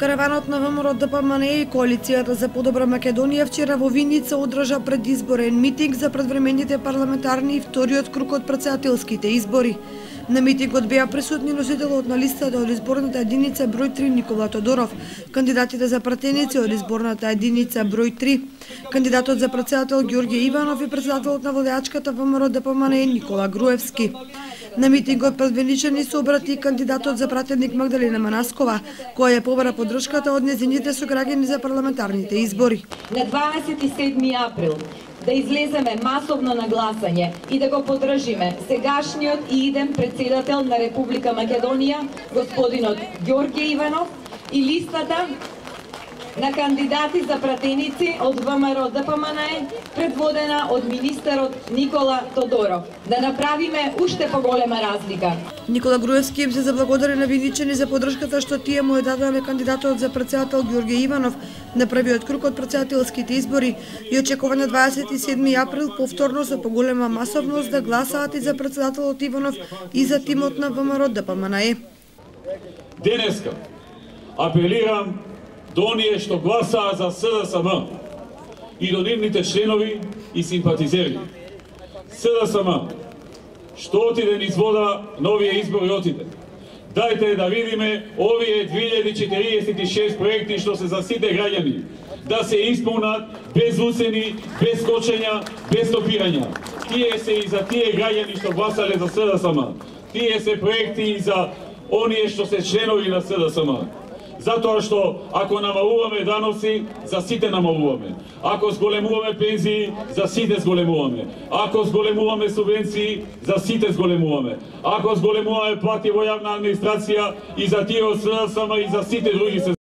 Караванот на ВМРО ДПМН и Коалицијата за подобра Македонија вчера во Виница одржа предизборен митинг за предвремените парламентарни и вториот круг од претседателските избори. На митингот беа присутни носителот на листата од изборната единица број 3 Никола Тодоров, кандидатите за пратеници од изборната единица број 3, кандидатот за претседател Ѓорѓе Иванов и претседателот на владеачката ВМРО ДПМН Никола Груевски. На митингот пред венчани се обрати кандидатот за пратеник Магдалина Манаскова, која ја побара поддршката од нејзините сограѓани за парламентарните избори. На 27 април да излеземе масовно на гласање и да го поддржиме сегашниот и иден претседател на Република Македонија, господинот Ѓорѓе Иванов, и листата на кандидати за пратеници од ВМРО ДПМН, предводена од министерот Никола Тодоров. Да направиме уште поголема разлика. Никола Груевски им се заблагодари на виничани за поддршката што тие му е дадале кандидатот за претседател Ѓорѓе Иванов на првиот круг од претседателските избори и очекува на 27 април повторно со поголема масовност да гласаат и за претседателот Иванов и за тимот на ВМРО ДПМН. Денеска апелирам до оние што гласаа за СДСМ и до нивните членови и симпатизери. СДСМ, што отиде низ вода, новие избори отиде. Дајте да видиме овие 2046 проекти што се за сите граѓани, да се исполнат без уцени, без скочења, без стопирања. Тие се и за тие граѓани што гласале за СДСМ. Тие се проекти и за оние што се членови на СДСМ. Затоа што ако намалуваме даноци, за сите намалуваме. Ако зголемуваме пензии, за сите зголемуваме. Ако зголемуваме субвенции, за сите зголемуваме. Ако зголемуваме плати во јавна администрација, и за тие од СДСМ и за сите други се